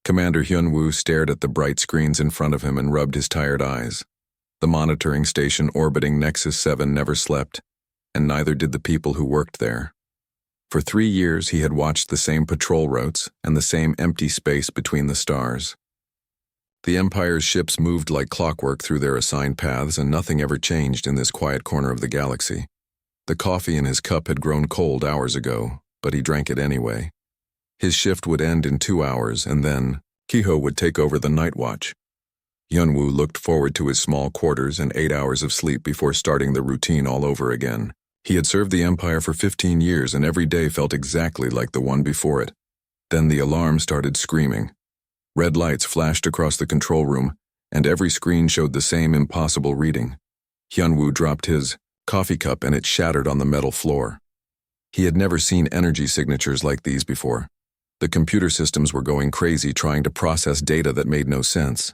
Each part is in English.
Commander Hyun-woo stared at the bright screens in front of him and rubbed his tired eyes. The monitoring station orbiting Nexus 7 never slept, and neither did the people who worked there. For 3 years he had watched the same patrol routes and the same empty space between the stars. The Empire's ships moved like clockwork through their assigned paths, and nothing ever changed in this quiet corner of the galaxy. The coffee in his cup had grown cold hours ago, but he drank it anyway. His shift would end in 2 hours, and then Kiho would take over the night watch. Hyun-woo looked forward to his small quarters and 8 hours of sleep before starting the routine all over again. He had served the Empire for 15 years, and every day felt exactly like the one before it. Then the alarm started screaming. Red lights flashed across the control room, and every screen showed the same impossible reading. Hyun-woo dropped his coffee cup and it shattered on the metal floor. He had never seen energy signatures like these before. The computer systems were going crazy trying to process data that made no sense.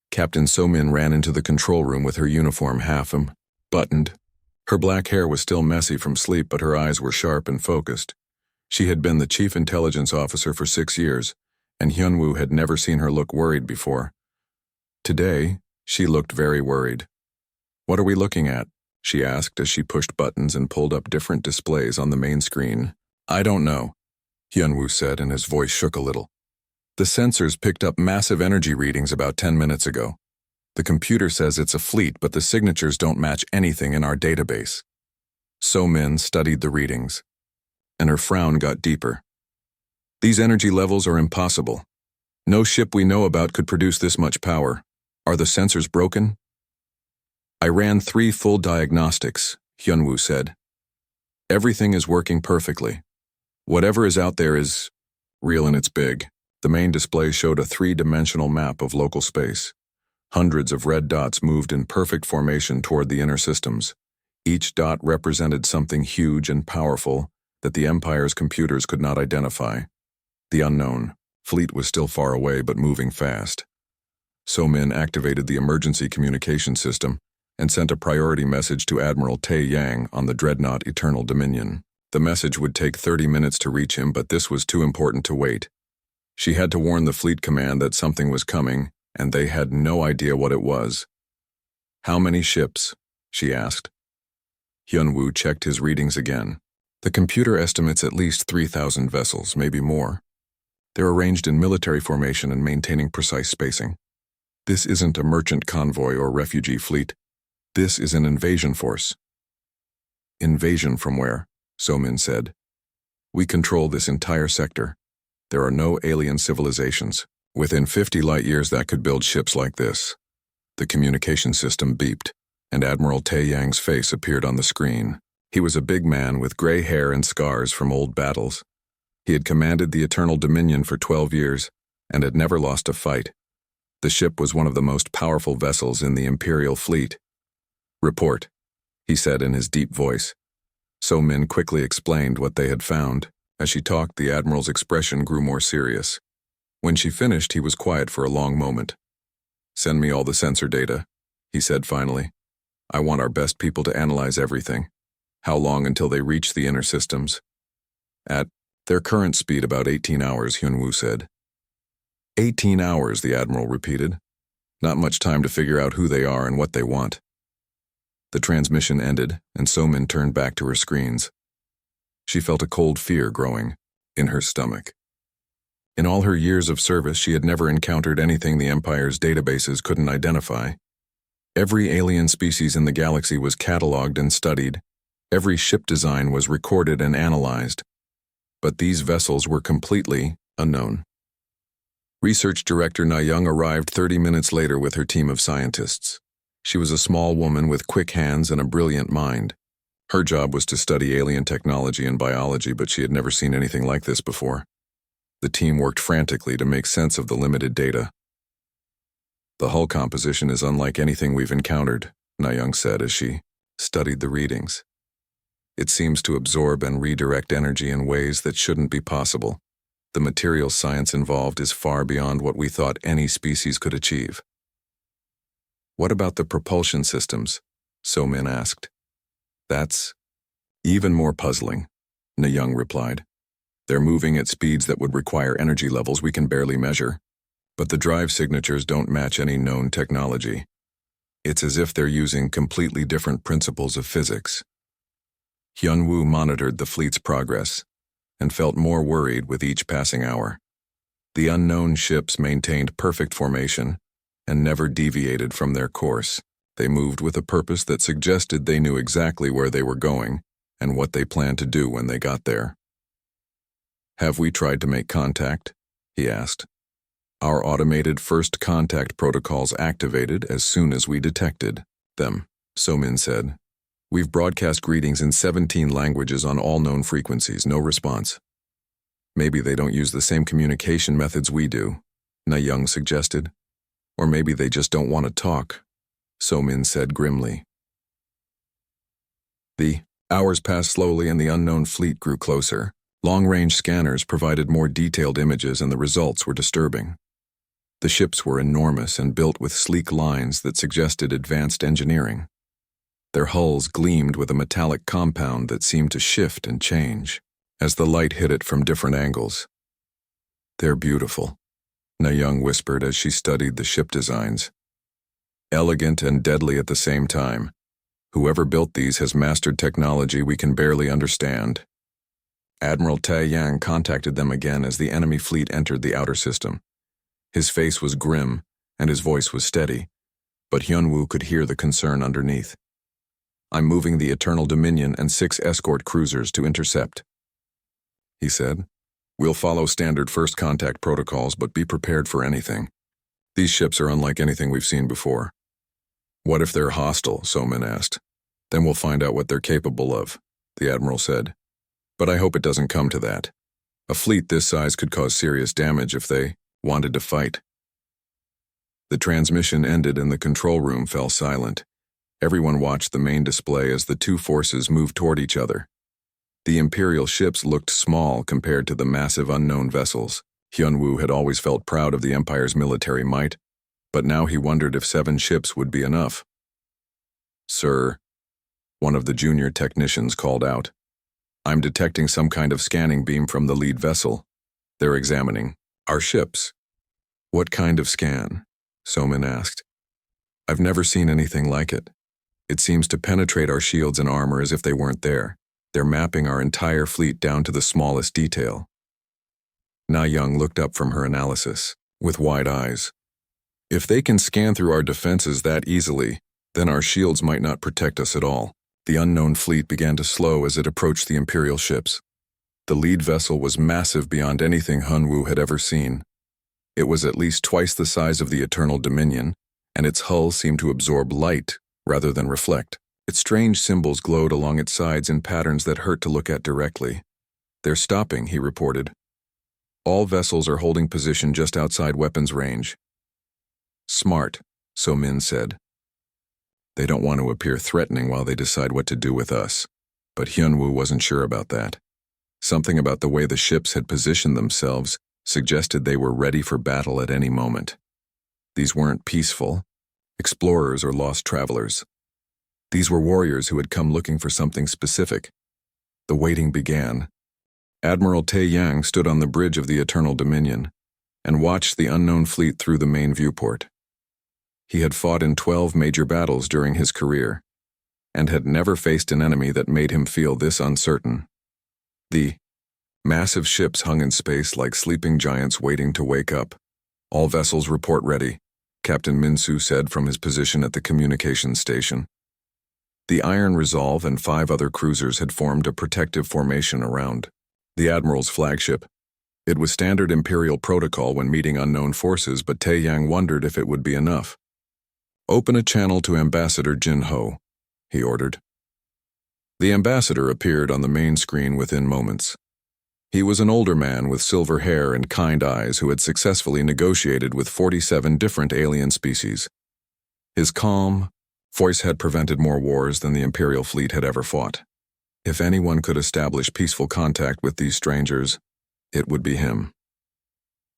Captain So-min ran into the control room with her uniform half buttoned. Her black hair was still messy from sleep, but her eyes were sharp and focused. She had been the chief intelligence officer for 6 years, and Hyun-woo had never seen her look worried before. Today, she looked very worried. "What are we looking at?" she asked as she pushed buttons and pulled up different displays on the main screen. "I don't know," Hyun-woo said, and his voice shook a little. "The sensors picked up massive energy readings about 10 minutes ago. The computer says it's a fleet, but the signatures don't match anything in our database." So-min studied the readings, and her frown got deeper. "These energy levels are impossible. No ship we know about could produce this much power. Are the sensors broken?" "I ran 3 full diagnostics," Hyun-woo said. "Everything is working perfectly. Whatever is out there is real, and it's big." The main display showed a 3-dimensional map of local space. Hundreds of red dots moved in perfect formation toward the inner systems. Each dot represented something huge and powerful that the Empire's computers could not identify. The unknown fleet was still far away but moving fast. So-min activated the emergency communication system and sent a priority message to Admiral Tae Yang on the dreadnought Eternal Dominion. The message would take 30 minutes to reach him, but this was too important to wait. She had to warn the fleet command that something was coming, and they had no idea what it was. "How many ships?" she asked. Hyun-woo checked his readings again. "The computer estimates at least 3,000 vessels, maybe more. They're arranged in military formation and maintaining precise spacing. This isn't a merchant convoy or refugee fleet. This is an invasion force." "Invasion from where?" So-min said. "We control this entire sector. There are no alien civilizations within 50 light-years that could build ships like this." The communication system beeped, and Admiral Tae Yang's face appeared on the screen. He was a big man with gray hair and scars from old battles. He had commanded the Eternal Dominion for 12 years and had never lost a fight. The ship was one of the most powerful vessels in the Imperial fleet. "Report," he said in his deep voice. So-min quickly explained what they had found. As she talked, the Admiral's expression grew more serious. When she finished, he was quiet for a long moment. "Send me all the sensor data," he said finally. "I want our best people to analyze everything." "How long until they reach the inner systems?" "At their current speed, about 18 hours, Hyun-woo said. 18 hours, the Admiral repeated. Not much time to figure out who they are and what they want. The transmission ended, and So-min turned back to her screens. She felt a cold fear growing in her stomach. In all her years of service, she had never encountered anything the Empire's databases couldn't identify. Every alien species in the galaxy was cataloged and studied. Every ship design was recorded and analyzed. But these vessels were completely unknown. Research Director Na-young arrived 30 minutes later with her team of scientists. She was a small woman with quick hands and a brilliant mind. Her job was to study alien technology and biology, but she had never seen anything like this before. The team worked frantically to make sense of the limited data. "The hull composition is unlike anything we've encountered," Na-young said as she studied the readings. "It seems to absorb and redirect energy in ways that shouldn't be possible. The material science involved is far beyond what we thought any species could achieve." "What about the propulsion systems?" So-min asked. "That's even more puzzling," Na-young replied. "They're moving at speeds that would require energy levels we can barely measure. but the drive signatures don't match any known technology. It's as if they're using completely different principles of physics. Hyun-woo monitored the fleet's progress and felt more worried with each passing hour. The unknown ships maintained perfect formation and never deviated from their course. They moved with a purpose that suggested they knew exactly where they were going and what they planned to do when they got there. "Have we tried to make contact?" he asked. "Our automated first contact protocols activated as soon as we detected them," So-min said. "We've broadcast greetings in 17 languages on all known frequencies, no response." "Maybe they don't use the same communication methods we do," Na-young suggested. "Or maybe they just don't want to talk," So-min said grimly. The hours passed slowly and the unknown fleet grew closer. Long-range scanners provided more detailed images and the results were disturbing. The ships were enormous and built with sleek lines that suggested advanced engineering. Their hulls gleamed with a metallic compound that seemed to shift and change as the light hit it from different angles. "They're beautiful," Na-young whispered as she studied the ship designs. "Elegant and deadly at the same time. Whoever built these has mastered technology we can barely understand." Admiral Tae-yang contacted them again as the enemy fleet entered the outer system. His face was grim and his voice was steady, but Hyun-woo could hear the concern underneath. "I'm moving the Eternal Dominion and 6 escort cruisers to intercept," he said. "We'll follow standard first contact protocols, but be prepared for anything. These ships are unlike anything we've seen before." "What if they're hostile?" So-min asked. "Then we'll find out what they're capable of," the admiral said. "But I hope it doesn't come to that. A fleet this size could cause serious damage if they wanted to fight." The transmission ended and the control room fell silent. Everyone watched the main display as the two forces moved toward each other. The Imperial ships looked small compared to the massive unknown vessels. Hyun-woo had always felt proud of the Empire's military might, but now he wondered if 7 ships would be enough. "Sir," one of the junior technicians called out, "I'm detecting some kind of scanning beam from the lead vessel. They're examining our ships." "What kind of scan?" So-min asked. "I've never seen anything like it. It seems to penetrate our shields and armor as if they weren't there. They're mapping our entire fleet down to the smallest detail." Na-young looked up from her analysis, with wide eyes. "If they can scan through our defenses that easily, then our shields might not protect us at all." The unknown fleet began to slow as it approached the Imperial ships. The lead vessel was massive beyond anything Hyun-woo had ever seen. It was at least twice the size of the Eternal Dominion, and its hull seemed to absorb light rather than reflect. Its strange symbols glowed along its sides in patterns that hurt to look at directly. "They're stopping," he reported. "All vessels are holding position just outside weapons range." "Smart," So-min said. "They don't want to appear threatening while they decide what to do with us." But Hyun-woo wasn't sure about that. Something about the way the ships had positioned themselves suggested they were ready for battle at any moment. These weren't peaceful explorers or lost travelers. These were warriors who had come looking for something specific. The waiting began. Admiral Tae-yang stood on the bridge of the Eternal Dominion and watched the unknown fleet through the main viewport. He had fought in 12 major battles during his career and had never faced an enemy that made him feel this uncertain. The massive ships hung in space like sleeping giants waiting to wake up. "All vessels report ready," Captain Min-soo said from his position at the communications station. The Iron Resolve and 5 other cruisers had formed a protective formation around the Admiral's flagship. It was standard Imperial protocol when meeting unknown forces, but Tae-yang wondered if it would be enough. "Open a channel to Ambassador Jin-ho," he ordered. The ambassador appeared on the main screen within moments. He was an older man with silver hair and kind eyes who had successfully negotiated with 47 different alien species. His calm voice had prevented more wars than the Imperial fleet had ever fought. If anyone could establish peaceful contact with these strangers, it would be him.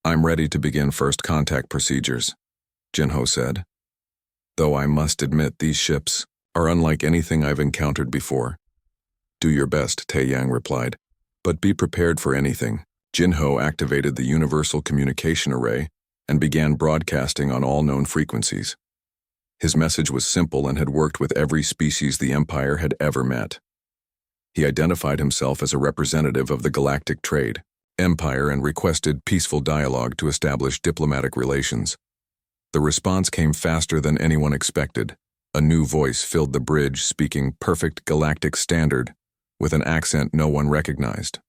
"I'm ready to begin first contact procedures," Jin-ho said. "Though I must admit these ships are unlike anything I've encountered before." "Do your best," Tae-yang replied, "but be prepared for anything." Jin-ho activated the Universal Communication Array and began broadcasting on all known frequencies. His message was simple and had worked with every species the Empire had ever met. He identified himself as a representative of the Galactic Trade Empire and requested peaceful dialogue to establish diplomatic relations. The response came faster than anyone expected. A new voice filled the bridge, speaking perfect galactic standard, with an accent no one recognized.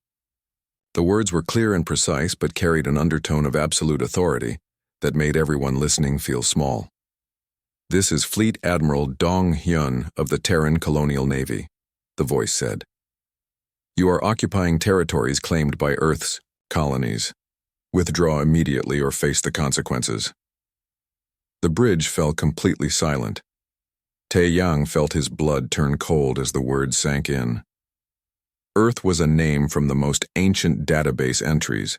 The words were clear and precise, but carried an undertone of absolute authority that made everyone listening feel small. "This is Fleet Admiral Dong Hyun of the Terran Colonial Navy," the voice said. "You are occupying territories claimed by Earth's colonies. Withdraw immediately or face the consequences." The bridge fell completely silent. Tae Yang felt his blood turn cold as the words sank in. Earth was a name from the most ancient database entries,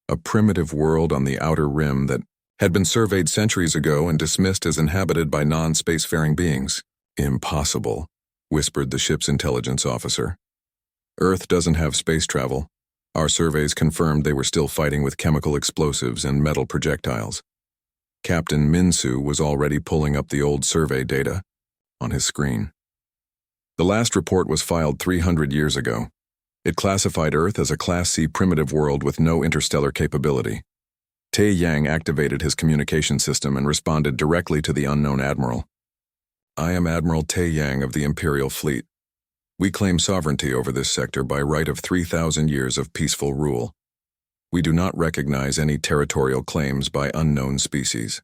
a primitive world on the outer rim that had been surveyed centuries ago and dismissed as inhabited by non-spacefaring beings. "Impossible," whispered the ship's intelligence officer. "Earth doesn't have space travel. Our surveys confirmed they were still fighting with chemical explosives and metal projectiles." Captain Minsu was already pulling up the old survey data on his screen. The last report was filed 300 years ago. It classified Earth as a Class C primitive world with no interstellar capability. Tae Yang activated his communication system and responded directly to the unknown admiral. "I am Admiral Tae Yang of the Imperial Fleet. We claim sovereignty over this sector by right of 3,000 years of peaceful rule. We do not recognize any territorial claims by unknown species."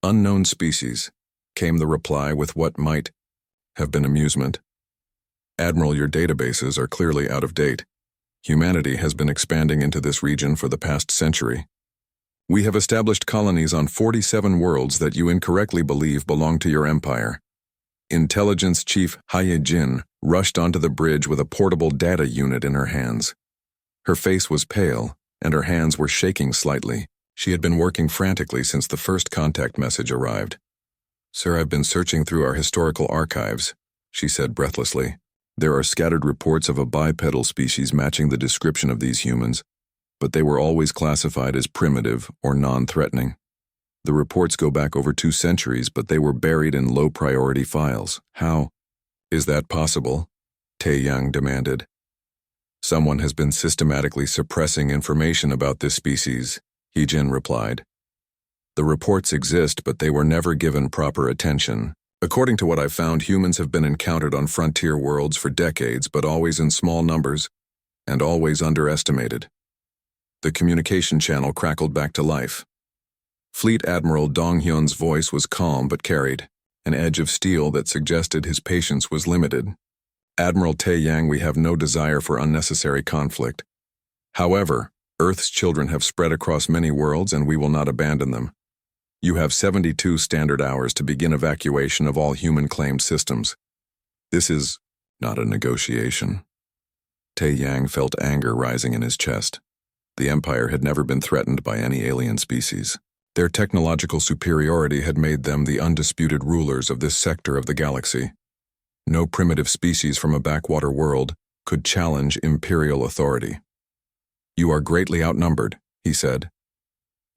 "Unknown species," came the reply with what might have been amusement. "Admiral, your databases are clearly out of date. Humanity has been expanding into this region for the past century. We have established colonies on 47 worlds that you incorrectly believe belong to your empire." Intelligence Chief Haye Jin rushed onto the bridge with a portable data unit in her hands. Her face was pale, and her hands were shaking slightly. She had been working frantically since the first contact message arrived. "Sir, I've been searching through our historical archives," she said breathlessly. "There are scattered reports of a bipedal species matching the description of these humans, but they were always classified as primitive or non-threatening. The reports go back over 2 centuries, but they were buried in low-priority files. How is that possible?" Tae Yang demanded. "Someone has been systematically suppressing information about this species," Hee-jin replied. "The reports exist, but they were never given proper attention. According to what I've found, humans have been encountered on frontier worlds for decades, but always in small numbers, and always underestimated." The communication channel crackled back to life. Fleet Admiral Dong Hyun's voice was calm but carried an edge of steel that suggested his patience was limited. "Admiral Tae Yang, we have no desire for unnecessary conflict. However, Earth's children have spread across many worlds and we will not abandon them. You have 72 standard hours to begin evacuation of all human-claimed systems. This is not a negotiation." Tae Yang felt anger rising in his chest. The Empire had never been threatened by any alien species. Their technological superiority had made them the undisputed rulers of this sector of the galaxy. No primitive species from a backwater world could challenge Imperial authority. "You are greatly outnumbered," he said.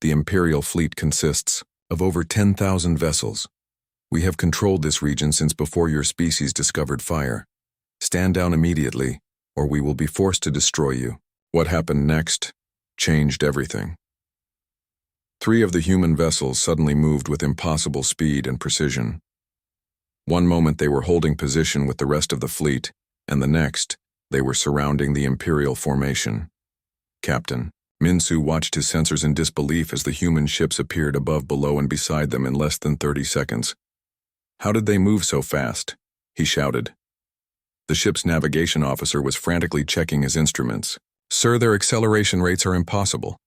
"The Imperial fleet consists of over 10,000 vessels. We have controlled this region since before your species discovered fire. Stand down immediately, or we will be forced to destroy you." What happened next changed everything. 3 of the human vessels suddenly moved with impossible speed and precision. One moment they were holding position with the rest of the fleet, and the next, they were surrounding the Imperial formation. Captain Minsu watched his sensors in disbelief as the human ships appeared above, below, and beside them in less than 30 seconds. "How did they move so fast?" he shouted. The ship's navigation officer was frantically checking his instruments. "Sir, their acceleration rates are impossible.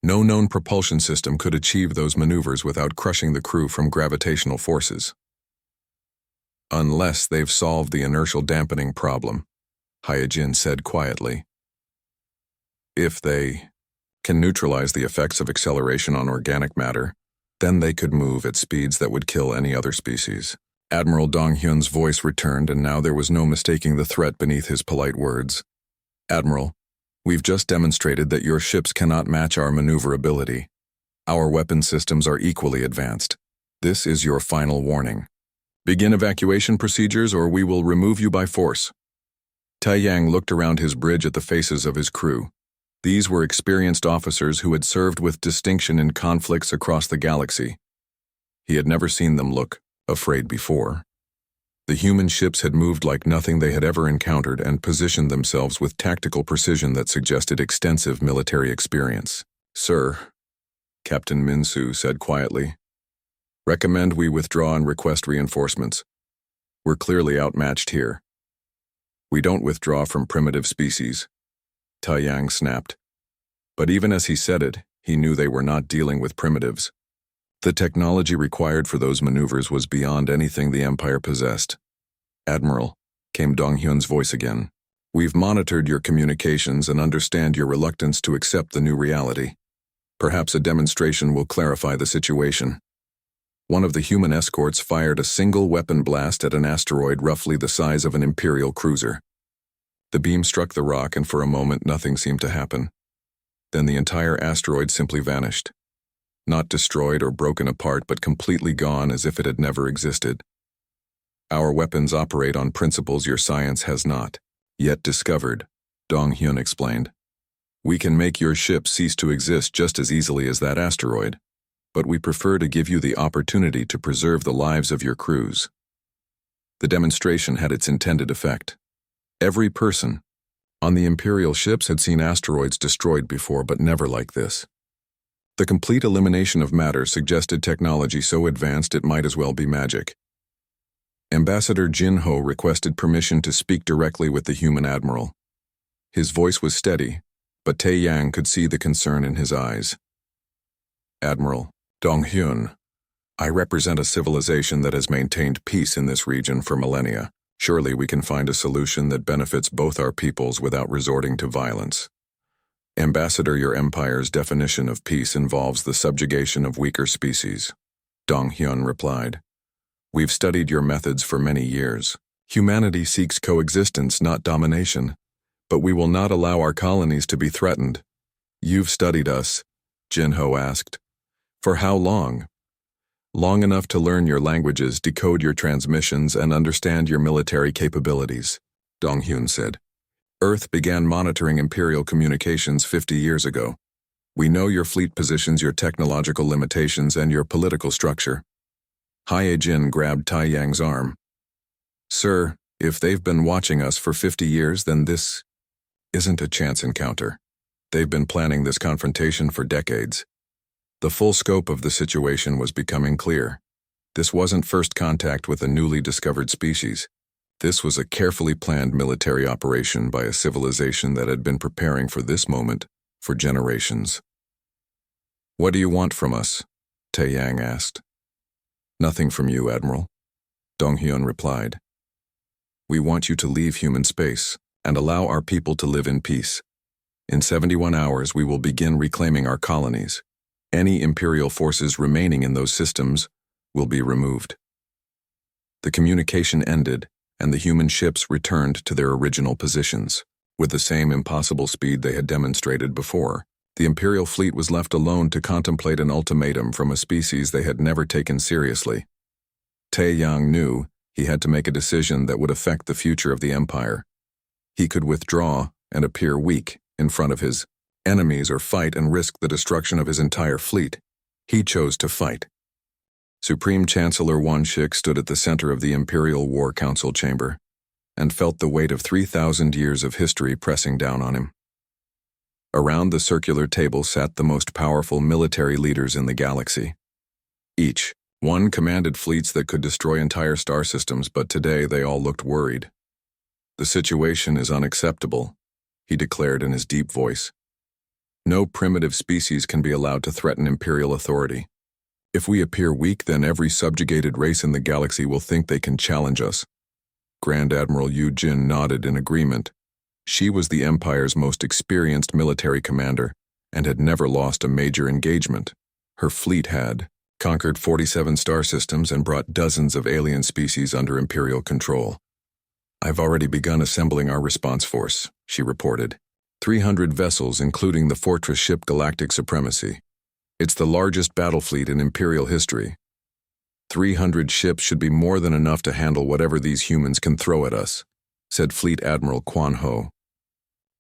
No known propulsion system could achieve those maneuvers without crushing the crew from gravitational forces." "Unless they've solved the inertial dampening problem," Haye-jin said quietly. "If they can neutralize the effects of acceleration on organic matter, then they could move at speeds that would kill any other species." Admiral Dong Hyun's voice returned, and now there was no mistaking the threat beneath his polite words. "Admiral, we've just demonstrated that your ships cannot match our maneuverability. Our weapon systems are equally advanced. This is your final warning. Begin evacuation procedures or we will remove you by force. Taiyang looked around his bridge at the faces of his crew. These were experienced officers who had served with distinction in conflicts across the galaxy. He had never seen them look afraid before. The human ships had moved like nothing they had ever encountered and positioned themselves with tactical precision that suggested extensive military experience. "Sir," Captain Minsu said quietly, "recommend we withdraw and request reinforcements. We're clearly outmatched here." "We don't withdraw from primitive species," Taiyang snapped. But even as he said it, he knew they were not dealing with primitives. The technology required for those maneuvers was beyond anything the Empire possessed. "Admiral," came Dong Hyun's voice again, "we've monitored your communications and understand your reluctance to accept the new reality. Perhaps a demonstration will clarify the situation." One of the human escorts fired a single weapon blast at an asteroid roughly the size of an Imperial cruiser. The beam struck the rock and for a moment nothing seemed to happen. Then the entire asteroid simply vanished. Not destroyed or broken apart, but completely gone as if it had never existed. "Our weapons operate on principles your science has not yet discovered," Dong Hyun explained. "We can make your ship cease to exist just as easily as that asteroid, but we prefer to give you the opportunity to preserve the lives of your crews." The demonstration had its intended effect. Every person on the Imperial ships had seen asteroids destroyed before, but never like this. The complete elimination of matter suggested technology so advanced it might as well be magic. Ambassador Jin Ho requested permission to speak directly with the human admiral. His voice was steady, but Taiyang could see the concern in his eyes. "Admiral Dong Hyun, I represent a civilization that has maintained peace in this region for millennia. Surely we can find a solution that benefits both our peoples without resorting to violence." "Ambassador, your empire's definition of peace involves the subjugation of weaker species," Dong Hyun replied. "We've studied your methods for many years. Humanity seeks coexistence, not domination. But we will not allow our colonies to be threatened." "You've studied us?" Jin Ho asked. "For how long?" "Long enough to learn your languages, decode your transmissions, and understand your military capabilities," Dong Hyun said. "Earth began monitoring Imperial communications 50 years ago. We know your fleet positions, your technological limitations, and your political structure." Hae Jin grabbed Taiyang's arm. "Sir, if they've been watching us for 50 years, then this isn't a chance encounter. They've been planning this confrontation for decades." The full scope of the situation was becoming clear. This wasn't first contact with a newly discovered species. This was a carefully planned military operation by a civilization that had been preparing for this moment for generations. "What do you want from us?" Taiyang asked. "Nothing from you, Admiral," Dong Hyun replied. "We want you to leave human space and allow our people to live in peace. In 71 hours, we will begin reclaiming our colonies. Any Imperial forces remaining in those systems will be removed." The communication ended, and the human ships returned to their original positions. With the same impossible speed they had demonstrated before, the Imperial fleet was left alone to contemplate an ultimatum from a species they had never taken seriously. Taiyang knew he had to make a decision that would affect the future of the Empire. He could withdraw and appear weak in front of his enemies or fight and risk the destruction of his entire fleet. He chose to fight. Supreme Chancellor Wan Shik stood at the center of the Imperial War Council chamber and felt the weight of 3,000 years of history pressing down on him. Around the circular table sat the most powerful military leaders in the galaxy. Each one commanded fleets that could destroy entire star systems, but today they all looked worried. "The situation is unacceptable," he declared in his deep voice. "No primitive species can be allowed to threaten Imperial authority. If we appear weak, then every subjugated race in the galaxy will think they can challenge us." Grand Admiral Yu Jin nodded in agreement. She was the Empire's most experienced military commander and had never lost a major engagement. Her fleet had conquered 47 star systems and brought dozens of alien species under Imperial control. "I've already begun assembling our response force," she reported. 300 vessels, including the fortress ship Galactic Supremacy. It's the largest battle fleet in Imperial history. 300 ships should be more than enough to handle whatever these humans can throw at us, said Fleet Admiral Quan Ho.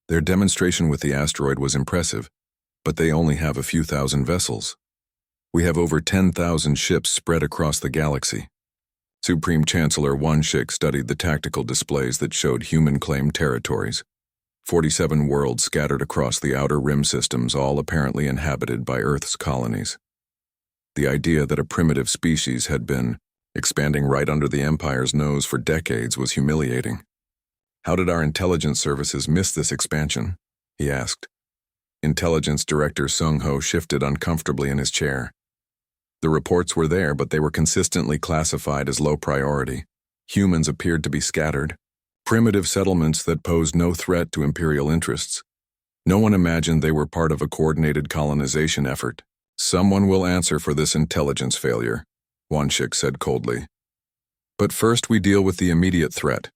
Their demonstration with the asteroid was impressive, but they only have a few thousand vessels. We have over 10,000 ships spread across the galaxy. Supreme Chancellor Wanshik studied the tactical displays that showed human-claimed territories. 47 worlds scattered across the outer rim systems, all apparently inhabited by Earth's colonies. The idea that a primitive species had been expanding right under the Empire's nose for decades was humiliating. How did our intelligence services miss this expansion? He asked. Intelligence Director Sung Ho shifted uncomfortably in his chair. The reports were there, but they were consistently classified as low priority. Humans appeared to be scattered. Primitive settlements that posed no threat to Imperial interests. No one imagined they were part of a coordinated colonization effort. Someone will answer for this intelligence failure, Wanshik said coldly. But first we deal with the immediate threat.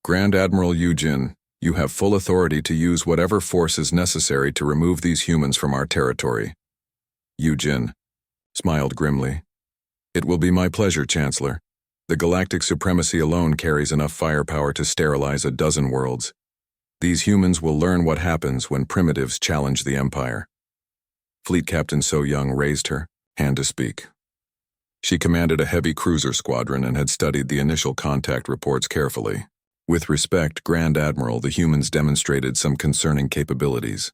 Grand Admiral Yu Jin, you have full authority to use whatever force is necessary to remove these humans from our territory. Yu Jin smiled grimly. It will be my pleasure, Chancellor. The galactic supremacy alone carries enough firepower to sterilize a dozen worlds. These humans will learn what happens when primitives challenge the Empire. Fleet Captain So Young raised her hand to speak. She commanded a heavy cruiser squadron and had studied the initial contact reports carefully. With respect, Grand Admiral, the humans demonstrated some concerning capabilities.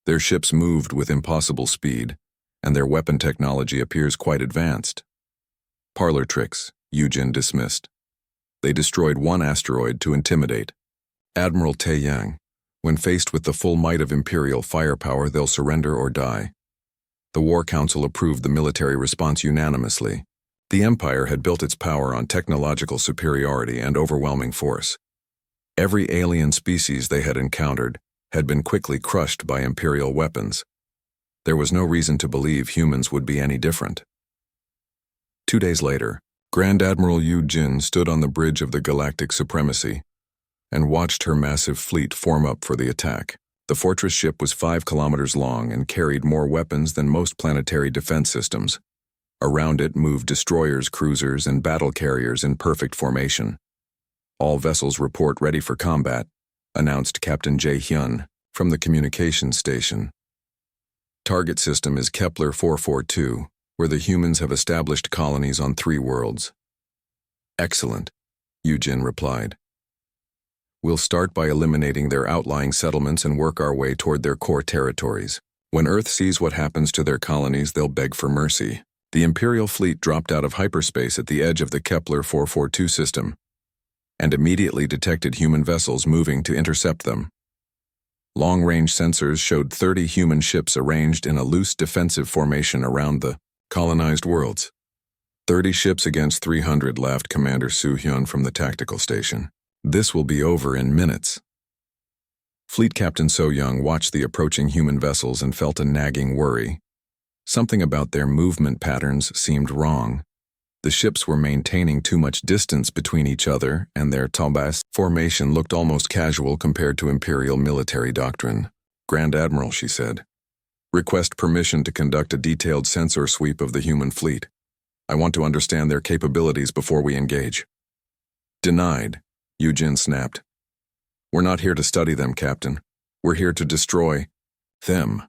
Their ships moved with impossible speed, and their weapon technology appears quite advanced. Parlor tricks, Yu Jin dismissed. They destroyed one asteroid to intimidate. Admiral Tae Yang, when faced with the full might of Imperial firepower, they'll surrender or die. The War Council approved the military response unanimously. The Empire had built its power on technological superiority and overwhelming force. Every alien species they had encountered had been quickly crushed by Imperial weapons. There was no reason to believe humans would be any different. 2 days later, Grand Admiral Yu Jin stood on the bridge of the Galactic Supremacy and watched her massive fleet form up for the attack. The fortress ship was 5 kilometers long and carried more weapons than most planetary defense systems. Around it moved destroyers, cruisers, and battle carriers in perfect formation. All vessels report ready for combat, announced Captain Jae Hyun from the communications station. Target system is Kepler 442, where the humans have established colonies on 3 worlds. Excellent, Yu Jin replied. We'll start by eliminating their outlying settlements and work our way toward their core territories. When Earth sees what happens to their colonies, they'll beg for mercy. The Imperial fleet dropped out of hyperspace at the edge of the Kepler 442 system and immediately detected human vessels moving to intercept them. Long-range sensors showed 30 human ships arranged in a loose defensive formation around the colonized worlds. 30 ships against 300, laughed Commander Soo Hyun from the tactical station. This will be over in minutes. Fleet Captain So Young watched the approaching human vessels and felt a nagging worry. Something about their movement patterns seemed wrong. The ships were maintaining too much distance between each other, and their Taubas formation looked almost casual compared to Imperial military doctrine. Grand Admiral, she said, request permission to conduct a detailed sensor sweep of the human fleet. I want to understand their capabilities before we engage. Denied, Yu Jin snapped. We're not here to study them, Captain. We're here to destroy them.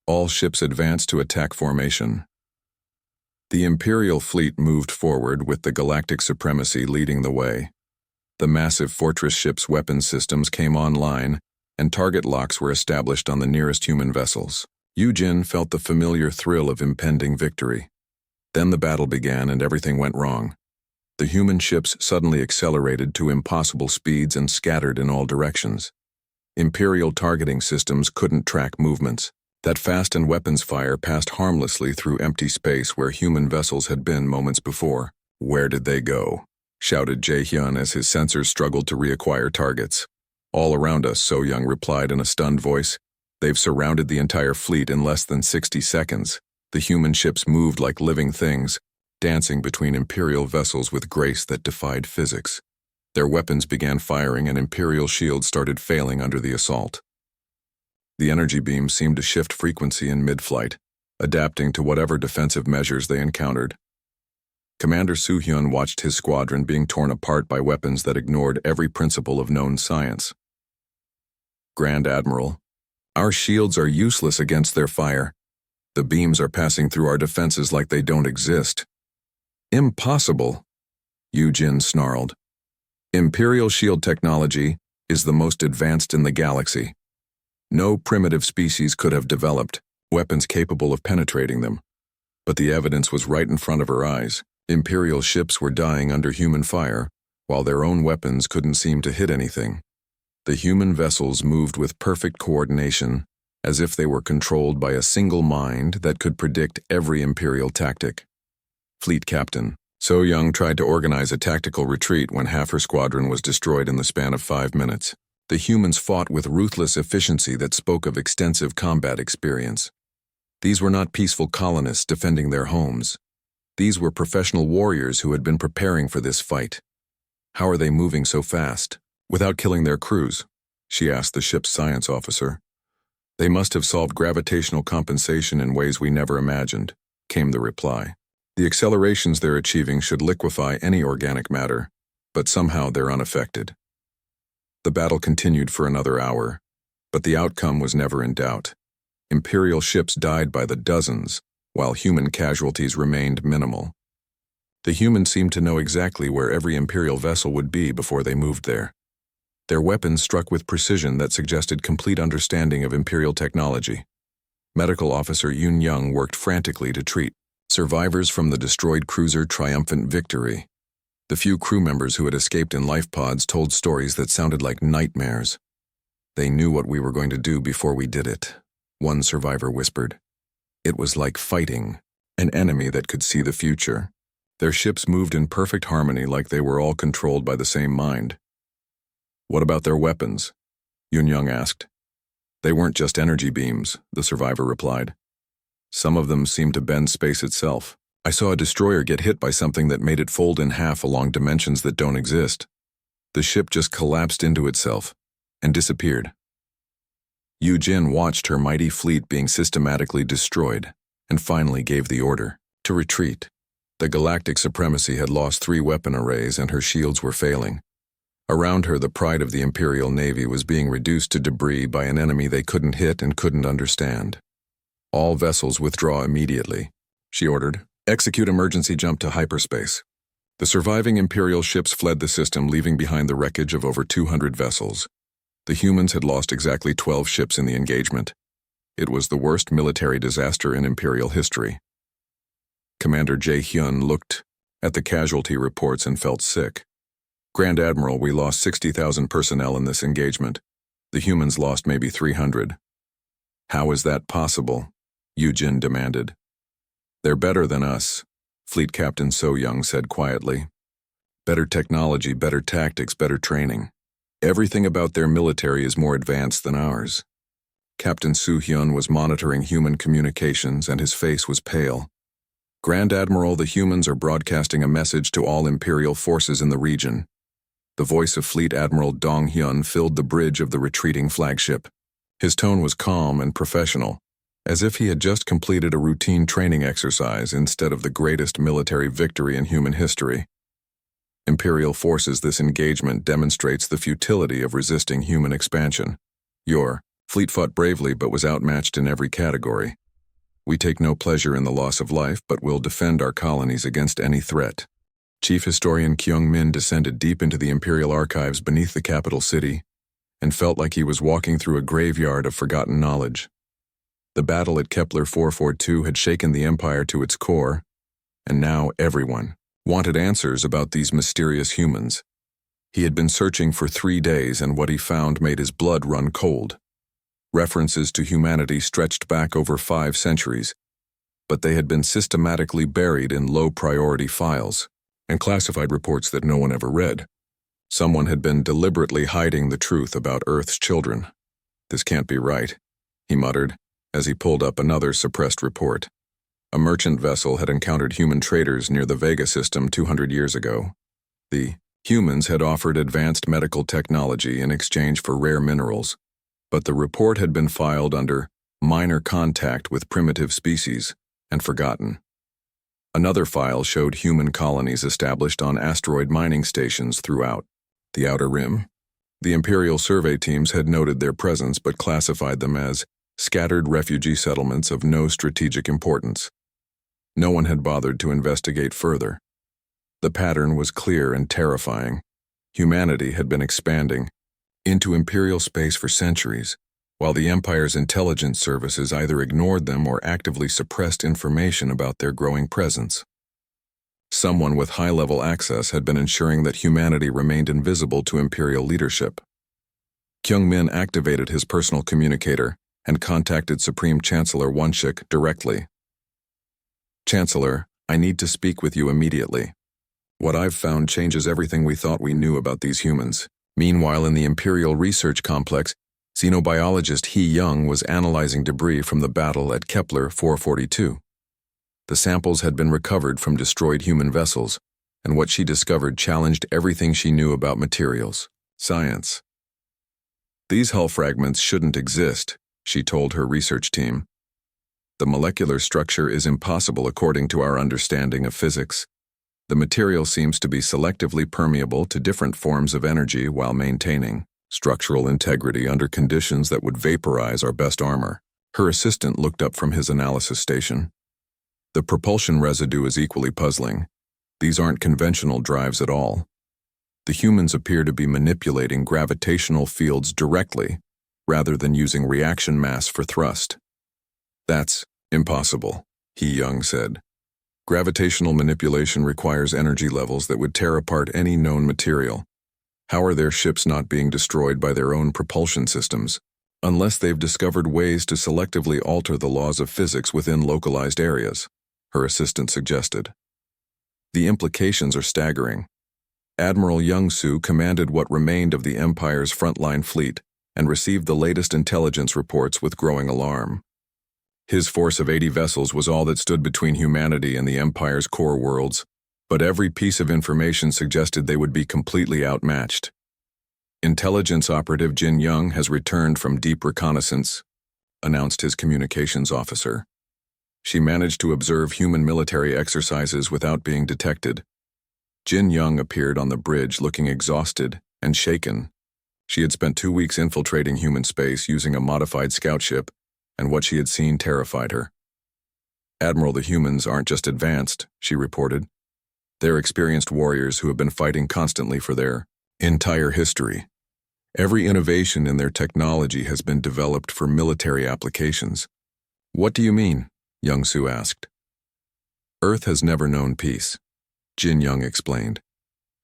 All ships advanced to attack formation. The Imperial fleet moved forward with the Galactic Supremacy leading the way. The massive fortress ship's weapons systems came online, and target locks were established on the nearest human vessels. Yu Jin felt the familiar thrill of impending victory. Then the battle began and everything went wrong. The human ships suddenly accelerated to impossible speeds and scattered in all directions. Imperial targeting systems couldn't track movements. That fast and weapons fire passed harmlessly through empty space where human vessels had been moments before. Where did they go? Shouted Jae Hyun as his sensors struggled to reacquire targets. All around us, So Young replied in a stunned voice. They've surrounded the entire fleet in less than 60 seconds. The human ships moved like living things, dancing between Imperial vessels with grace that defied physics. Their weapons began firing and Imperial shields started failing under the assault. The energy beams seemed to shift frequency in mid-flight. adapting to whatever defensive measures they encountered. Commander Soo-hyun watched his squadron being torn apart by weapons that ignored every principle of known science. Grand Admiral, our shields are useless against their fire. The beams are passing through our defenses like they don't exist. Impossible, Yu-jin snarled. Imperial shield technology is the most advanced in the galaxy. No primitive species could have developed weapons capable of penetrating them. But the evidence was right in front of her eyes. Imperial ships were dying under human fire, while their own weapons couldn't seem to hit anything. The human vessels moved with perfect coordination, as if they were controlled by a single mind that could predict every Imperial tactic. Fleet Captain So Young tried to organize a tactical retreat when half her squadron was destroyed in the span of 5 minutes. The humans fought with ruthless efficiency that spoke of extensive combat experience. These were not peaceful colonists defending their homes. These were professional warriors who had been preparing for this fight. How are they moving so fast, without killing their crews? She asked the ship's science officer. They must have solved gravitational compensation in ways we never imagined, came the reply. The accelerations they're achieving should liquefy any organic matter, but somehow they're unaffected. The battle continued for another hour, but the outcome was never in doubt. Imperial ships died by the dozens, while human casualties remained minimal. The humans seemed to know exactly where every Imperial vessel would be before they moved there. Their weapons struck with precision that suggested complete understanding of Imperial technology. Medical Officer Yoon Young worked frantically to treat survivors from the destroyed cruiser Triumphant Victory. The few crew members who had escaped in life pods told stories that sounded like nightmares. They knew what we were going to do before we did it, one survivor whispered. It was like fighting an enemy that could see the future. Their ships moved in perfect harmony like they were all controlled by the same mind. What about their weapons? Yoon Young asked. They weren't just energy beams, the survivor replied. Some of them seemed to bend space itself. I saw a destroyer get hit by something that made it fold in half along dimensions that don't exist. The ship just collapsed into itself and disappeared. Yu-jin watched her mighty fleet being systematically destroyed and finally gave the order to retreat. The galactic supremacy had lost 3 weapon arrays and her shields were failing. Around her, the pride of the Imperial Navy was being reduced to debris by an enemy they couldn't hit and couldn't understand. All vessels withdraw immediately, she ordered. Execute emergency jump to hyperspace. The surviving Imperial ships fled the system, leaving behind the wreckage of over 200 vessels. The humans had lost exactly 12 ships in the engagement. It was the worst military disaster in Imperial history. Commander Jae-hyun looked at the casualty reports and felt sick. Grand Admiral, we lost 60,000 personnel in this engagement. The humans lost maybe 300. How is that possible? Yu-jin demanded. They're better than us, Fleet Captain So Young said quietly. Better technology, better tactics, better training. Everything about their military is more advanced than ours. Captain Soo-hyun was monitoring human communications and his face was pale. Grand Admiral, the humans are broadcasting a message to all Imperial forces in the region. The voice of Fleet Admiral Dong-hyun filled the bridge of the retreating flagship. His tone was calm and professional, as if he had just completed a routine training exercise instead of the greatest military victory in human history. Imperial forces, this engagement demonstrates the futility of resisting human expansion. Your fleet fought bravely but was outmatched in every category. We take no pleasure in the loss of life, but will defend our colonies against any threat. Chief Historian Kyung-min descended deep into the Imperial archives beneath the capital city and felt like he was walking through a graveyard of forgotten knowledge. The battle at Kepler 442 had shaken the Empire to its core, and now everyone wanted answers about these mysterious humans. He had been searching for 3 days, and what he found made his blood run cold. References to humanity stretched back over 5 centuries, but they had been systematically buried in low-priority files and classified reports that no one ever read. Someone had been deliberately hiding the truth about Earth's children. This can't be right, he muttered, as he pulled up another suppressed report. A merchant vessel had encountered human traders near the Vega system 200 years ago. The humans had offered advanced medical technology in exchange for rare minerals, but the report had been filed under minor contact with primitive species, and forgotten. Another file showed human colonies established on asteroid mining stations throughout the Outer Rim. The Imperial survey teams had noted their presence but classified them as scattered refugee settlements of no strategic importance. No one had bothered to investigate further. The pattern was clear and terrifying. Humanity had been expanding into Imperial space for centuries, while the Empire's intelligence services either ignored them or actively suppressed information about their growing presence. Someone with high-level access had been ensuring that humanity remained invisible to Imperial leadership. Kyung-min activated his personal communicator and contacted Supreme Chancellor Wonshik directly. "Chancellor, I need to speak with you immediately. What I've found changes everything we thought we knew about these humans." Meanwhile, in the Imperial Research Complex, xenobiologist He Young was analyzing debris from the battle at Kepler 442. The samples had been recovered from destroyed human vessels, and what she discovered challenged everything she knew about materials, science. "These hull fragments shouldn't exist," she told her research team. "The molecular structure is impossible according to our understanding of physics. The material seems to be selectively permeable to different forms of energy while maintaining structural integrity under conditions that would vaporize our best armor." Her assistant looked up from his analysis station. "The propulsion residue is equally puzzling. These aren't conventional drives at all. The humans appear to be manipulating gravitational fields directly, rather than using reaction mass for thrust." "That's impossible," He Young said. "Gravitational manipulation requires energy levels that would tear apart any known material. How are their ships not being destroyed by their own propulsion systems? Unless they've discovered ways to selectively alter the laws of physics within localized areas," her assistant suggested. "The implications are staggering." Admiral Young-soo commanded what remained of the Empire's frontline fleet and received the latest intelligence reports with growing alarm. His force of 80 vessels was all that stood between humanity and the Empire's core worlds, but every piece of information suggested they would be completely outmatched. "Intelligence operative Jin Young has returned from deep reconnaissance," announced his communications officer. "She managed to observe human military exercises without being detected." Jin Young appeared on the bridge looking exhausted and shaken. She had spent 2 weeks infiltrating human space using a modified scout ship, and what she had seen terrified her. "Admiral, the humans aren't just advanced," she reported. "They're experienced warriors who have been fighting constantly for their entire history. Every innovation in their technology has been developed for military applications." "What do you mean?" Young-soo asked. "Earth has never known peace," Jin Young explained.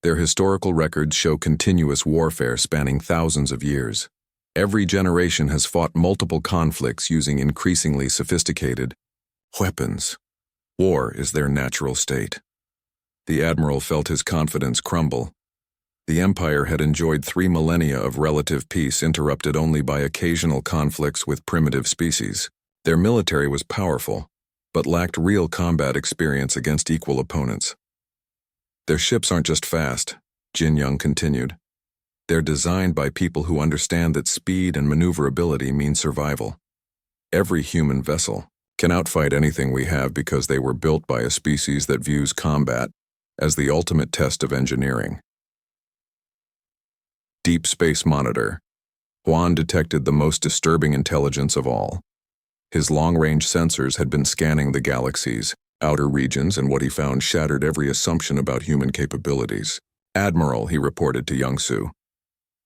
"Their historical records show continuous warfare spanning thousands of years. Every generation has fought multiple conflicts using increasingly sophisticated weapons. War is their natural state." The Admiral felt his confidence crumble. The Empire had enjoyed 3 millennia of relative peace interrupted only by occasional conflicts with primitive species. Their military was powerful, but lacked real combat experience against equal opponents. "Their ships aren't just fast," Jin Young continued. "They're designed by people who understand that speed and maneuverability mean survival. Every human vessel can outfight anything we have because they were built by a species that views combat as the ultimate test of engineering." Deep Space Monitor. Juan detected the most disturbing intelligence of all. His long-range sensors had been scanning the galaxy's outer regions, and what he found shattered every assumption about human capabilities. "Admiral," he reported to Young-soo,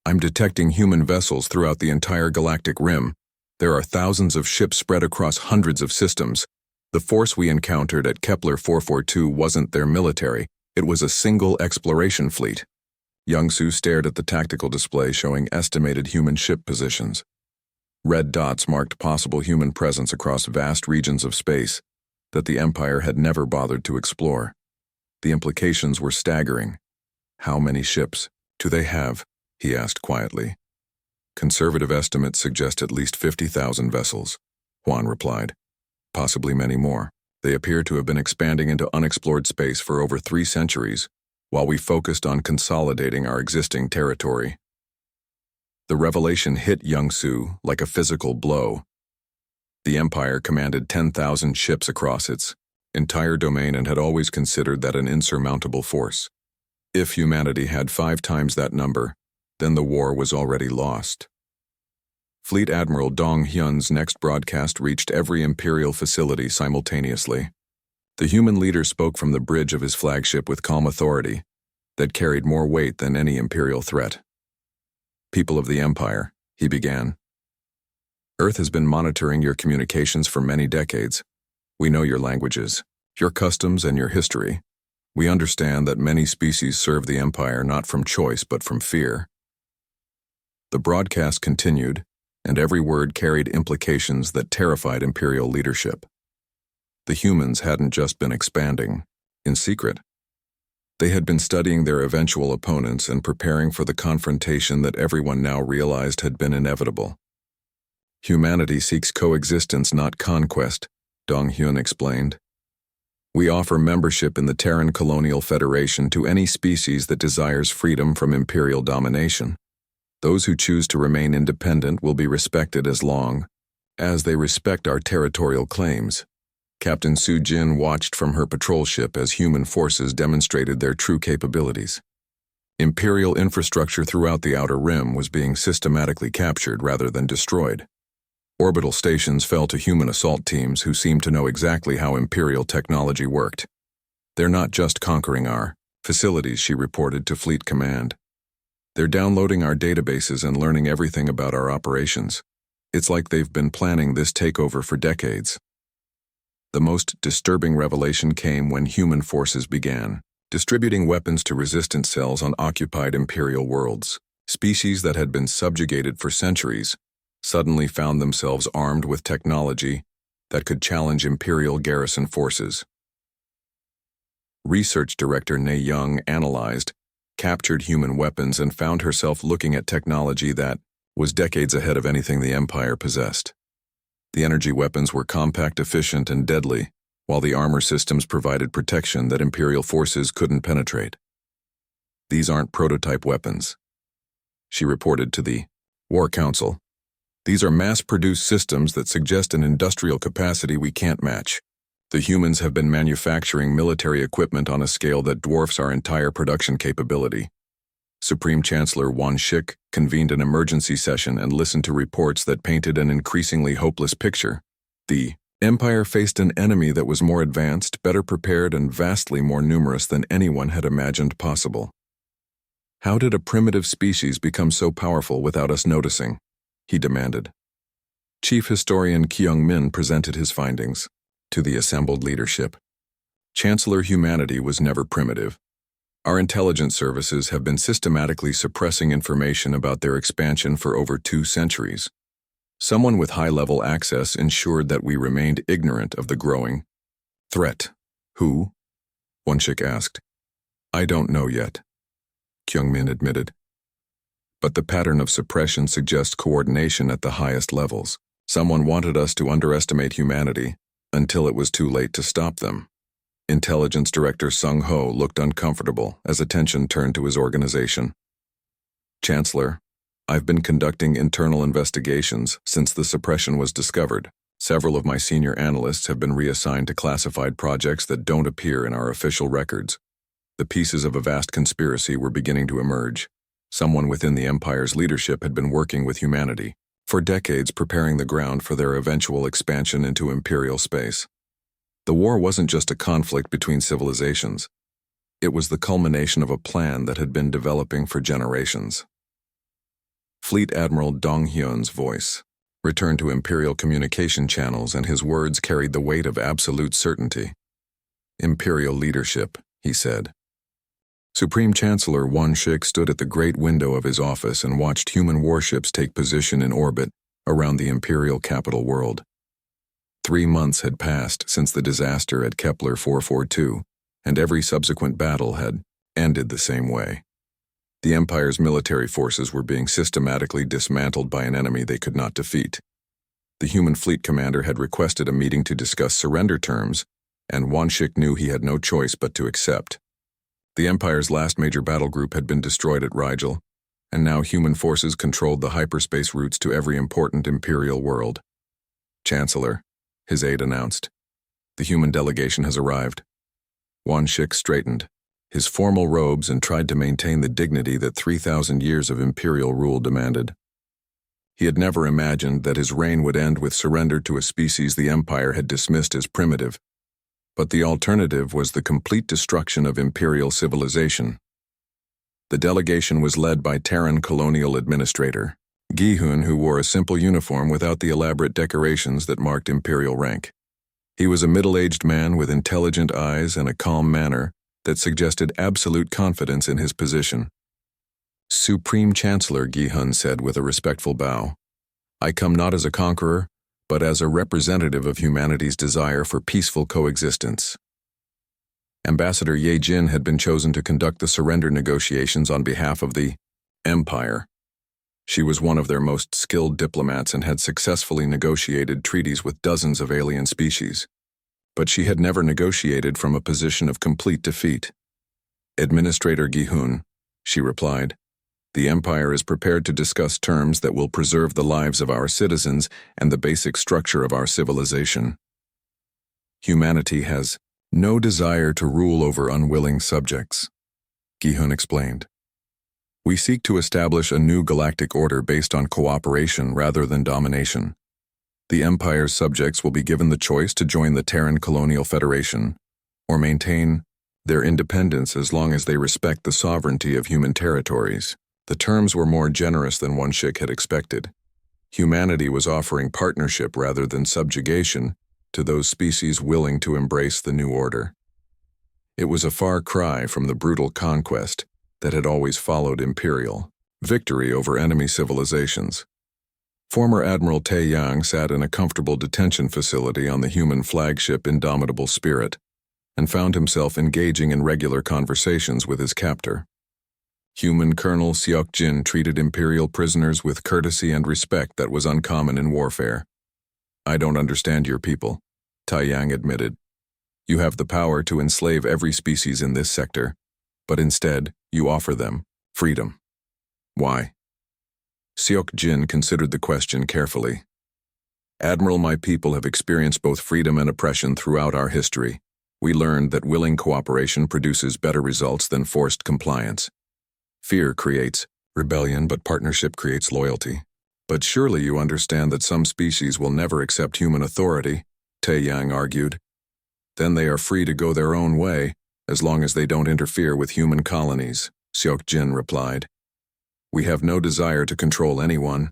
"I'm detecting human vessels throughout the entire galactic rim. There are thousands of ships spread across hundreds of systems. The force we encountered at Kepler 442 wasn't their military, it was a single exploration fleet." Young-soo stared at the tactical display showing estimated human ship positions. Red dots marked possible human presence across vast regions of space that the Empire had never bothered to explore. The implications were staggering. "How many ships do they have?" he asked quietly. "Conservative estimates suggest at least 50,000 vessels," Juan replied. "Possibly many more. They appear to have been expanding into unexplored space for over 3 centuries, while we focused on consolidating our existing territory." The revelation hit Young-soo like a physical blow. The Empire commanded 10,000 ships across its entire domain and had always considered that an insurmountable force. If humanity had 5 times that number, then the war was already lost. Fleet Admiral Dong Hyun's next broadcast reached every Imperial facility simultaneously. The human leader spoke from the bridge of his flagship with calm authority that carried more weight than any Imperial threat. "People of the Empire," he began. "Earth has been monitoring your communications for many decades. We know your languages, your customs, and your history. We understand that many species serve the Empire not from choice but from fear." The broadcast continued, and every word carried implications that terrified Imperial leadership. The humans hadn't just been expanding in secret. They had been studying their eventual opponents and preparing for the confrontation that everyone now realized had been inevitable. "Humanity seeks coexistence, not conquest," Dong Hyun explained. "We offer membership in the Terran Colonial Federation to any species that desires freedom from Imperial domination. Those who choose to remain independent will be respected as long as they respect our territorial claims." Captain Su Jin watched from her patrol ship as human forces demonstrated their true capabilities. Imperial infrastructure throughout the Outer Rim was being systematically captured rather than destroyed. Orbital stations fell to human assault teams who seemed to know exactly how Imperial technology worked. "They're not just conquering our facilities," she reported to Fleet Command. "They're downloading our databases and learning everything about our operations. It's like they've been planning this takeover for decades." The most disturbing revelation came when human forces began distributing weapons to resistance cells on occupied Imperial worlds. Species that had been subjugated for centuries suddenly found themselves armed with technology that could challenge Imperial garrison forces. Research Director Ne Young analyzed captured human weapons and found herself looking at technology that was decades ahead of anything the Empire possessed. The energy weapons were compact, efficient, and deadly, while the armor systems provided protection that Imperial forces couldn't penetrate. "These aren't prototype weapons," she reported to the War Council. "These are mass-produced systems that suggest an industrial capacity we can't match. The humans have been manufacturing military equipment on a scale that dwarfs our entire production capability." Supreme Chancellor Wan Shik convened an emergency session and listened to reports that painted an increasingly hopeless picture. The Empire faced an enemy that was more advanced, better prepared, and vastly more numerous than anyone had imagined possible. "How did a primitive species become so powerful without us noticing?" he demanded. Chief Historian Kyung Min presented his findings to the assembled leadership. "Chancellor, humanity was never primitive. Our intelligence services have been systematically suppressing information about their expansion for over 2 centuries. Someone with high-level access ensured that we remained ignorant of the growing threat." "Who?" Wonshik asked. "I don't know yet," Kyungmin admitted. "But the pattern of suppression suggests coordination at the highest levels. Someone wanted us to underestimate humanity until it was too late to stop them." Intelligence Director Sung Ho looked uncomfortable as attention turned to his organization. "Chancellor, I've been conducting internal investigations since the suppression was discovered. Several of my senior analysts have been reassigned to classified projects that don't appear in our official records. The pieces of a vast conspiracy were beginning to emerge. Someone within the Empire's leadership had been working with humanity for decades, preparing the ground for their eventual expansion into Imperial space. The war wasn't just a conflict between civilizations. It was the culmination of a plan that had been developing for generations." Fleet Admiral Dong Hyun's voice returned to Imperial communication channels, and his words carried the weight of absolute certainty. "Imperial leadership," he said. Supreme Chancellor Wan Shik stood at the great window of his office and watched human warships take position in orbit around the Imperial capital world. 3 months had passed since the disaster at Kepler 442, and every subsequent battle had ended the same way. The Empire's military forces were being systematically dismantled by an enemy they could not defeat. The human fleet commander had requested a meeting to discuss surrender terms, and Wonshik knew he had no choice but to accept. The Empire's last major battle group had been destroyed at Rigel, and now human forces controlled the hyperspace routes to every important Imperial world. Chancellor, his aide announced. The human delegation has arrived. Wan Shik straightened his formal robes and tried to maintain the dignity that 3,000 years of imperial rule demanded. He had never imagined that his reign would end with surrender to a species the Empire had dismissed as primitive, but the alternative was the complete destruction of imperial civilization. The delegation was led by Terran colonial administrator Gihun, who wore a simple uniform without the elaborate decorations that marked imperial rank. He was a middle-aged man with intelligent eyes and a calm manner that suggested absolute confidence in his position. Supreme Chancellor, Gihun said with a respectful bow, I come not as a conqueror, but as a representative of humanity's desire for peaceful coexistence. Ambassador Ye Jin had been chosen to conduct the surrender negotiations on behalf of the Empire. She was one of their most skilled diplomats and had successfully negotiated treaties with dozens of alien species. But she had never negotiated from a position of complete defeat. Administrator Gihun, she replied, the Empire is prepared to discuss terms that will preserve the lives of our citizens and the basic structure of our civilization. Humanity has no desire to rule over unwilling subjects, Gihun explained. We seek to establish a new galactic order based on cooperation rather than domination. The Empire's subjects will be given the choice to join the Terran Colonial Federation or maintain their independence as long as they respect the sovereignty of human territories. The terms were more generous than Wan Shik had expected. Humanity was offering partnership rather than subjugation to those species willing to embrace the new order. It was a far cry from the brutal conquest that had always followed imperial victory over enemy civilizations. Former Admiral Tae Yang sat in a comfortable detention facility on the human flagship Indomitable Spirit and found himself engaging in regular conversations with his captor. Human Colonel Seok Jin treated imperial prisoners with courtesy and respect that was uncommon in warfare. I don't understand your people, Tai Yang admitted. You have the power to enslave every species in this sector, but instead, you offer them freedom. Why? Seok Jin considered the question carefully. Admiral, my people have experienced both freedom and oppression throughout our history. We learned that willing cooperation produces better results than forced compliance. Fear creates rebellion, but partnership creates loyalty. But surely you understand that some species will never accept human authority, Tae Yang argued. Then they are free to go their own way, as long as they don't interfere with human colonies, Seok Jin replied. We have no desire to control anyone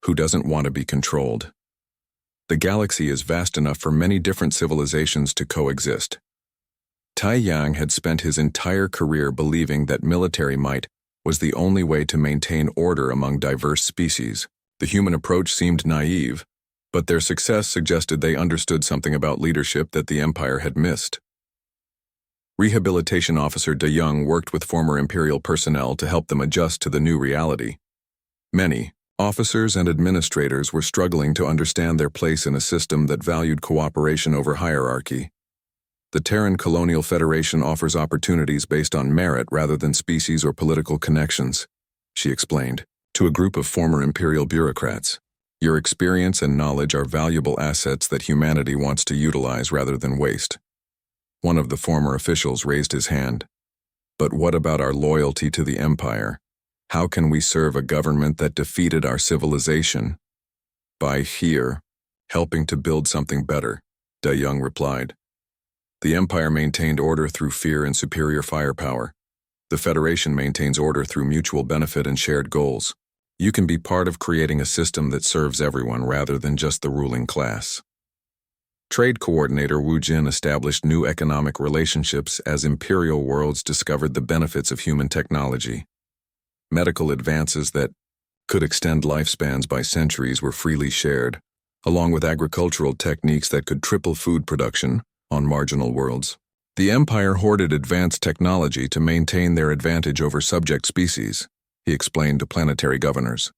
who doesn't want to be controlled. The galaxy is vast enough for many different civilizations to coexist. Tai Yang had spent his entire career believing that military might was the only way to maintain order among diverse species. The human approach seemed naive, but their success suggested they understood something about leadership that the Empire had missed. Rehabilitation Officer De Young worked with former Imperial personnel to help them adjust to the new reality. Many officers and administrators were struggling to understand their place in a system that valued cooperation over hierarchy. The Terran Colonial Federation offers opportunities based on merit rather than species or political connections, she explained, to a group of former Imperial bureaucrats. Your experience and knowledge are valuable assets that humanity wants to utilize rather than waste. One of the former officials raised his hand. But what about our loyalty to the Empire? How can we serve a government that defeated our civilization? By helping to build something better, De Young replied. The Empire maintained order through fear and superior firepower. The Federation maintains order through mutual benefit and shared goals. You can be part of creating a system that serves everyone rather than just the ruling class. Trade Coordinator Wu Jin established new economic relationships as imperial worlds discovered the benefits of human technology. Medical advances that could extend lifespans by centuries were freely shared, along with agricultural techniques that could triple food production on marginal worlds. The Empire hoarded advanced technology to maintain their advantage over subject species, he explained to planetary governors.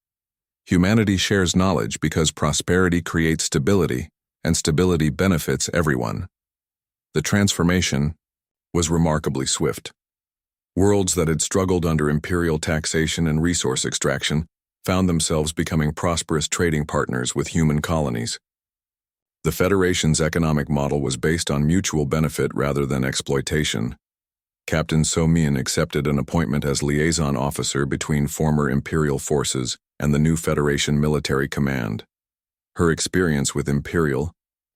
Humanity shares knowledge because prosperity creates stability, and stability benefits everyone. The transformation was remarkably swift. Worlds that had struggled under imperial taxation and resource extraction found themselves becoming prosperous trading partners with human colonies. The Federation's economic model was based on mutual benefit rather than exploitation. Captain So-min accepted an appointment as liaison officer between former Imperial forces and the new Federation military command. Her experience with Imperial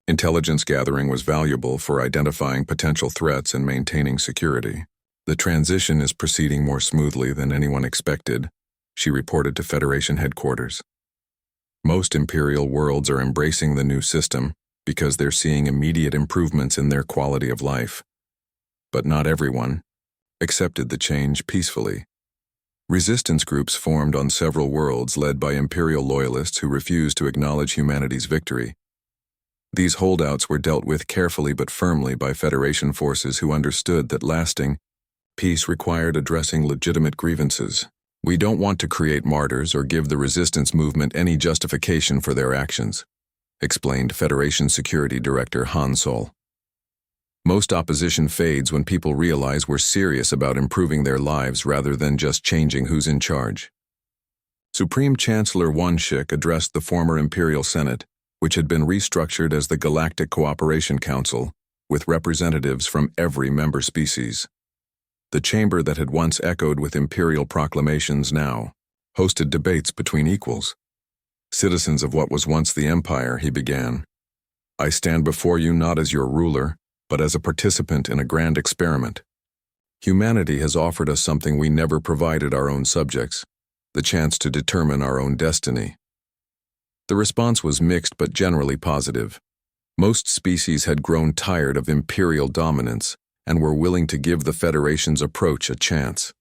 intelligence gathering was valuable for identifying potential threats and maintaining security. The transition is proceeding more smoothly than anyone expected, she reported to Federation headquarters. Most Imperial worlds are embracing the new system because they're seeing immediate improvements in their quality of life. But not everyone accepted the change peacefully. Resistance groups formed on several worlds led by Imperial loyalists who refused to acknowledge humanity's victory. These holdouts were dealt with carefully but firmly by Federation forces who understood that lasting peace required addressing legitimate grievances. We don't want to create martyrs or give the resistance movement any justification for their actions, explained Federation Security Director Han Sol. Most opposition fades when people realize we're serious about improving their lives rather than just changing who's in charge. Supreme Chancellor Wan Shik addressed the former Imperial Senate, which had been restructured as the Galactic Cooperation Council, with representatives from every member species. The chamber that had once echoed with imperial proclamations now hosted debates between equals. Citizens of what was once the Empire, he began. I stand before you not as your ruler, but as a participant in a grand experiment. Humanity has offered us something we never provided our own subjects, the chance to determine our own destiny. The response was mixed but generally positive. Most species had grown tired of imperial dominance and were willing to give the Federation's approach a chance.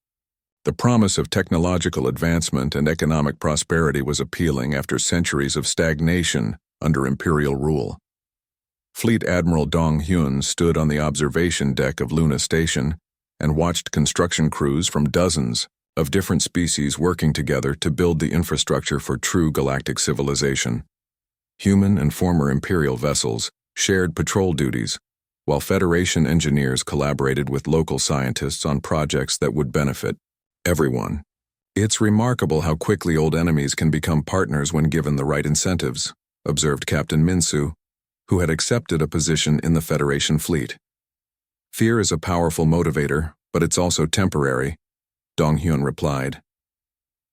The promise of technological advancement and economic prosperity was appealing after centuries of stagnation under imperial rule. Fleet Admiral Dong Hyun stood on the observation deck of Luna Station and watched construction crews from dozens of different species working together to build the infrastructure for true galactic civilization. Human and former Imperial vessels shared patrol duties, while Federation engineers collaborated with local scientists on projects that would benefit everyone. It's remarkable how quickly old enemies can become partners when given the right incentives, observed Captain Minsu, who had accepted a position in the Federation fleet. Fear is a powerful motivator, but it's also temporary, Dong Hyun replied.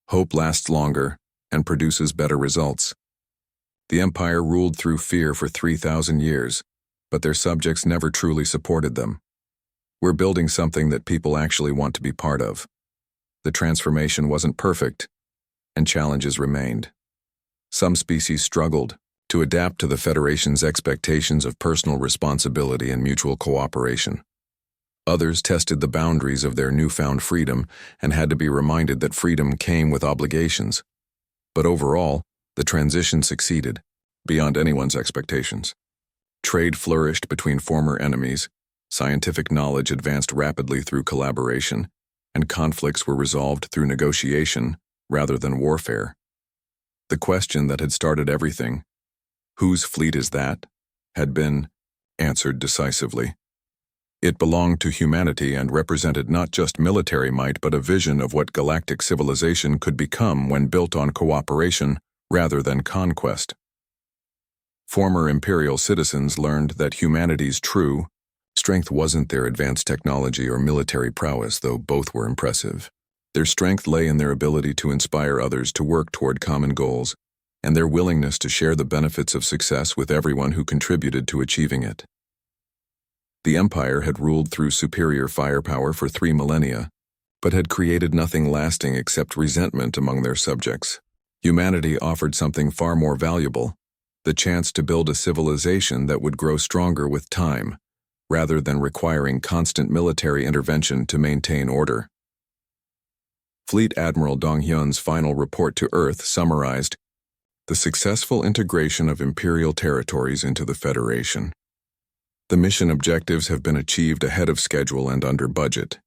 Hope lasts longer and produces better results. The Empire ruled through fear for 3,000 years, but their subjects never truly supported them. We're building something that people actually want to be part of. The transformation wasn't perfect, and challenges remained. Some species struggled to adapt to the Federation's expectations of personal responsibility and mutual cooperation. Others tested the boundaries of their newfound freedom and had to be reminded that freedom came with obligations. But overall, the transition succeeded, beyond anyone's expectations. Trade flourished between former enemies, scientific knowledge advanced rapidly through collaboration, and conflicts were resolved through negotiation rather than warfare. The question that had started everything, whose fleet is that, had been answered decisively. It belonged to humanity and represented not just military might but a vision of what galactic civilization could become when built on cooperation rather than conquest. Former Imperial citizens learned that humanity's true strength wasn't their advanced technology or military prowess, though both were impressive. Their strength lay in their ability to inspire others to work toward common goals, and their willingness to share the benefits of success with everyone who contributed to achieving it. The Empire had ruled through superior firepower for 3 millennia, but had created nothing lasting except resentment among their subjects. Humanity offered something far more valuable, the chance to build a civilization that would grow stronger with time, rather than requiring constant military intervention to maintain order. Fleet Admiral Dong Hyun's final report to Earth summarized the successful integration of Imperial territories into the Federation. The mission objectives have been achieved ahead of schedule and under budget.